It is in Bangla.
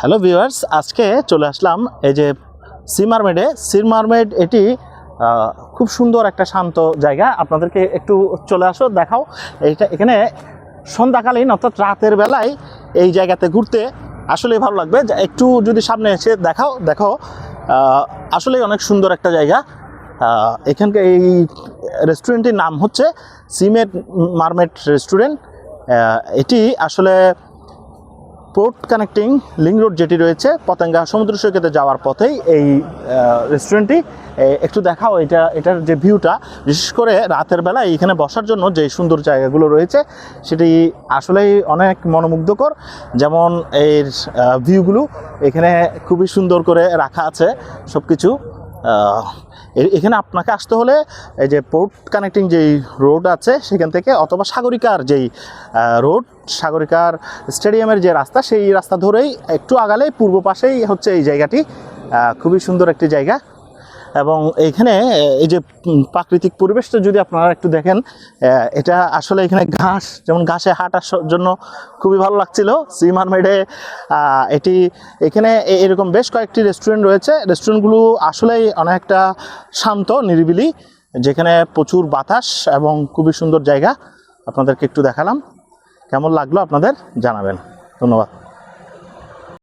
হ্যালো ভিউয়ার্স, আজকে চলে আসলাম এই যে সি মারমেড। এটি খুব সুন্দর একটা শান্ত জায়গা। আপনাদেরকে একটু চলে আসো দেখাও। এখানে সন্ধ্যাকালীন অর্থাৎ রাতের বেলায় এই জায়গাতে ঘুরতে আসলেই ভালো লাগবে। একটু যদি সামনে এসে দেখো আসলেই অনেক সুন্দর একটা জায়গা। এখানকার এই রেস্টুরেন্টটির নাম হচ্ছে সি মারমেড রেস্টুরেন্ট। এটি আসলে পোর্ট কানেক্টিং লিঙ্ক রোড যেটি রয়েছে পতেঙ্গা সমুদ্র সৈকতে যাওয়ার পথেই এই রেস্টুরেন্টটি। একটু দেখাও এটার যে ভিউটা, বিশেষ করে রাতের বেলা এইখানে বসার জন্য যে সুন্দর জায়গাগুলো রয়েছে সেটি আসলেই অনেক মনোমুগ্ধকর। যেমন এর ভিউগুলো এখানে খুবই সুন্দর করে রাখা আছে সব কিছু। এখানে আপনাকে আসতে হলে এই যে পোর্ট কানেক্টিং যেই রোড আছে সেখান থেকে, অথবা সাগরিকার যেই রোড, সাগরিকার স্টেডিয়ামের যে রাস্তা, সেই রাস্তা ধরেই একটু আগালেই পূর্ব পাশেই হচ্ছে এই জায়গাটি। খুবই সুন্দর একটি জায়গা। এবং এইখানে এই যে প্রাকৃতিক পরিবেশটা যদি আপনারা একটু দেখেন, এটা আসলে এখানে যেমন ঘাসে হাঁটার জন্য খুবই ভালো লাগছিল। সি মারমেডে এখানে এরকম বেশ কয়েকটি রেস্টুরেন্ট রয়েছে। রেস্টুরেন্টগুলো আসলেই অনেকটা শান্ত নিরিবিলি, যেখানে প্রচুর বাতাস এবং খুবই সুন্দর জায়গা। আপনাদেরকে একটু দেখালাম, কেমন লাগলো আপনাদের জানাবেন। ধন্যবাদ।